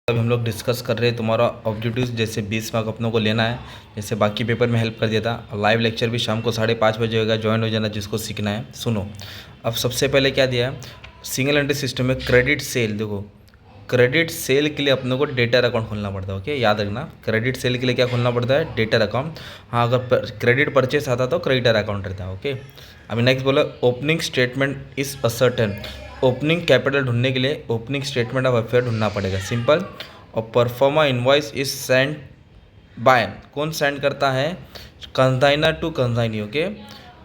अभी हम लोग डिस्कस कर रहे हैं तुम्हारा ऑब्जेक्टिव्स, जैसे 20 मार्क अपनों को लेना है, जैसे बाकी पेपर में हेल्प कर दिया था। लाइव लेक्चर भी शाम को 5:30 बजे होगा, ज्वाइन हो जाना जिसको सीखना है। सुनो, अब सबसे पहले क्या दिया है, सिंगल एंट्री सिस्टम में क्रेडिट सेल। देखो, क्रेडिट सेल के लिए अपनों को डेटर अकाउंट खोलना पड़ता है। ओके, याद रखना, क्रेडिट सेल के लिए क्या खोलना पड़ता है, डेटर अकाउंट। हाँ, अगर क्रेडिट परचेस आता तो क्रेडिटर अकाउंट रहता है। ओके, अभी नेक्स्ट बोला, opening statement is ascertain. Opening capital ढूंढने के लिए ओपनिंग स्टेटमेंट ऑफ अफेयर ढूंढना पड़ेगा, सिंपल। और proforma invoice is send by, कौन सेंड करता है, consignor to consignee. Okay,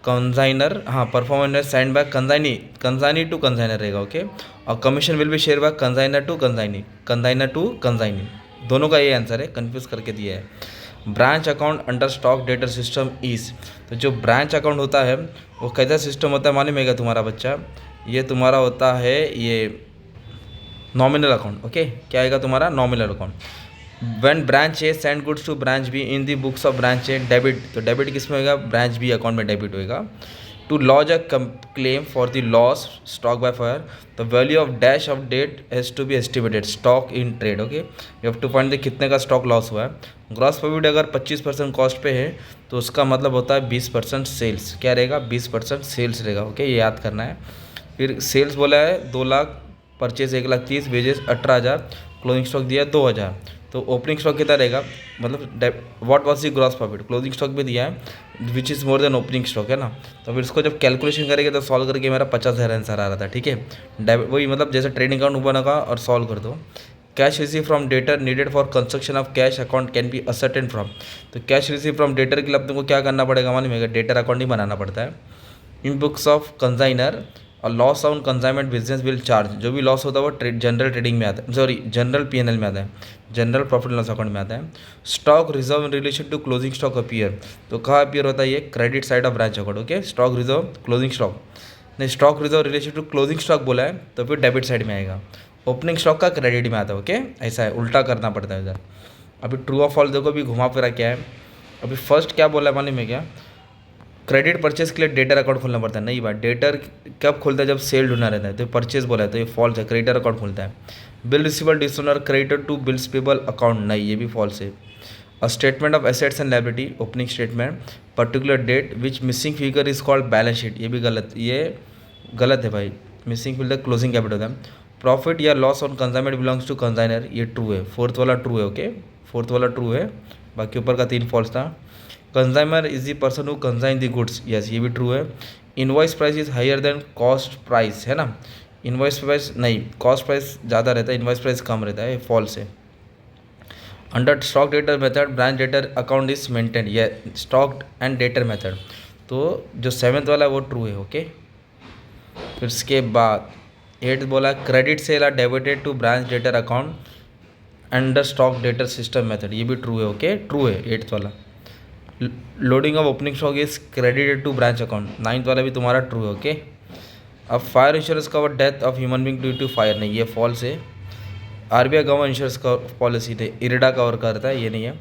consignor, हाँ, proforma invoice send by consignee, consignee to consignor रहेगा। ओके, और commission will be share by consignor to consignee, consignor to consignee, दोनों का ये answer है, कन्फ्यूज करके दिया है। Branch account under stock debtor system is, तो जो ब्रांच अकाउंट होता है वो कैसा सिस्टम होता है मालूम है क्या तुम्हारा बच्चा, ये तुम्हारा होता है ये नॉमिनल अकाउंट। ओके, क्या आएगा तुम्हारा, nominal account. When branch A send goods to branch B in the books of branch A, debit, तो डेबिट किस में होगा, ब्रांच बी अकाउंट में डेबिट होएगा। To lodge a claim for the loss stock by fire, the value of dash of date has to be estimated stock in trade. Okay, you have to find the कितने का stock loss हुआ है। Gross profit अगर 25% cost पे है तो उसका मतलब होता है 20% सेल्स, क्या रहेगा, 20% सेल्स रहेगा। ओके, ये याद करना है। फिर सेल्स बोला है 2 lakh, purchase 1,30,000, wages 18,000, closing stock दिया 2,000, तो ओपनिंग स्टॉक कितना रहेगा, मतलब what was the gross profit, closing stock भी दिया है which is more than opening stock, है ना। तो फिर इसको जब कैलकुलेशन करेंगे तो सॉल्व करके मेरा 50,000 आंसर आ रहा था। ठीक है, वही मतलब जैसे ट्रेडिंग अकाउंट ओपन होगा और सॉल्व कर दो। Cash receive from debtor needed for construction of cash account can be ascertain from, तो कैश रिसीव फ्रॉम डेटर के लिए अपने को क्या करना पड़ेगा मालूम है, डेटर अकाउंट ही बनाना पड़ता है। इन बुक्स ऑफ कंसाइनर और loss on consignment business will charge, जो भी लॉस होता है वो जनरल ट्रेडिंग में आता है, सॉरी जनरल पीएनएल में आता है, जनरल प्रॉफिट लॉस अकाउंट में आता है। Stock reserve in relation to closing stock appear, तो कहाँ अपीयर होता है, ये credit side of branch account. Okay, stock reserve closing stock, नहीं, stock reserve relation to closing stock बोला है तो फिर डेबिट साइड में आएगा, ओपनिंग स्टॉक का क्रेडिट में आता है। ओके, ऐसा है, उल्टा करना पड़ता है इधर। अभी ट्रू ऑफ फॉल्स देखो, अभी घुमा फिरा क्या है। अभी फर्स्ट क्या बोला है मालूम है क्या, क्रेडिट परचेज के लिए डेटर अकाउंट खोलना पड़ता है, नहीं बात, डेटर कब खोलता है, जब सेल ढूंढना रहता है, तो परचेज बोला है तो ये फॉल्स है, क्रेडिटर अकाउंट खोलता है। Bill receivable dishonour creditor to bills payable account, नहीं, ये भी फॉल्स है। A statement of assets and liability, opening statement, particular date which missing figure is called balance sheet, ये भी गलत, ये गलत है भाई, मिसिंग फिगर क्लोजिंग कैपिटल होता है। प्रॉफिट या loss on consignment belongs to consignor, ये ट्रू है, फोर्थ वाला ट्रू है। ओके, फोर्थ वाला ट्रू है, बाकी ऊपर का 3 फॉल्स था। Consumer is the person who consign the goods, yes, ये भी ट्रू है। Invoice price is higher than cost price, है ना, इनवॉइस प्राइस नहीं, कॉस्ट प्राइस ज़्यादा रहता है, इनवॉइस प्राइस कम रहता है, फॉल्स है। Under stock debtor method branch debtor account is maintain, ये स्टॉक एंड डेटर मेथड, तो जो 7th वाला है वो ट्रू है। ओके, फिर इसके बाद 8th बोला credit sale are debited to branch debtor account under stock debtor system method, ये भी ट्रू है। ओके, ट्रू है 8th वाला। Loading of opening stock is credited to branch account, 9th वाला भी तुम्हारा ट्रू है। ओके, अब fire insurance cover death of human being due to fire, नहीं, ये फॉल्स है। आरबीआई गवर्नमेंट इंश्योरेंस का पॉलिसी थे, इरिडा कवर करता है, ये नहीं है।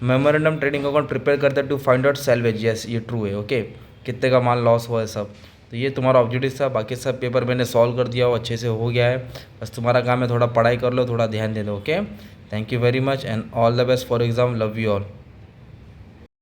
मेमोरेंडम ट्रेडिंग अकाउंट प्रिपेयर करता है to find out salvage, yes, ये ट्रू है। ओके, कितने का माल लॉस हुआ है सब, तो ये तुम्हारा ऑब्जेक्टिव था। बाकी सब पेपर मैंने सॉल्व कर दिया, वो अच्छे से हो गया है, बस तुम्हारा काम है थोड़ा पढ़ाई कर लो, थोड़ा ध्यान दे दो। Okay, thank you very much and all the best for exam, love you all.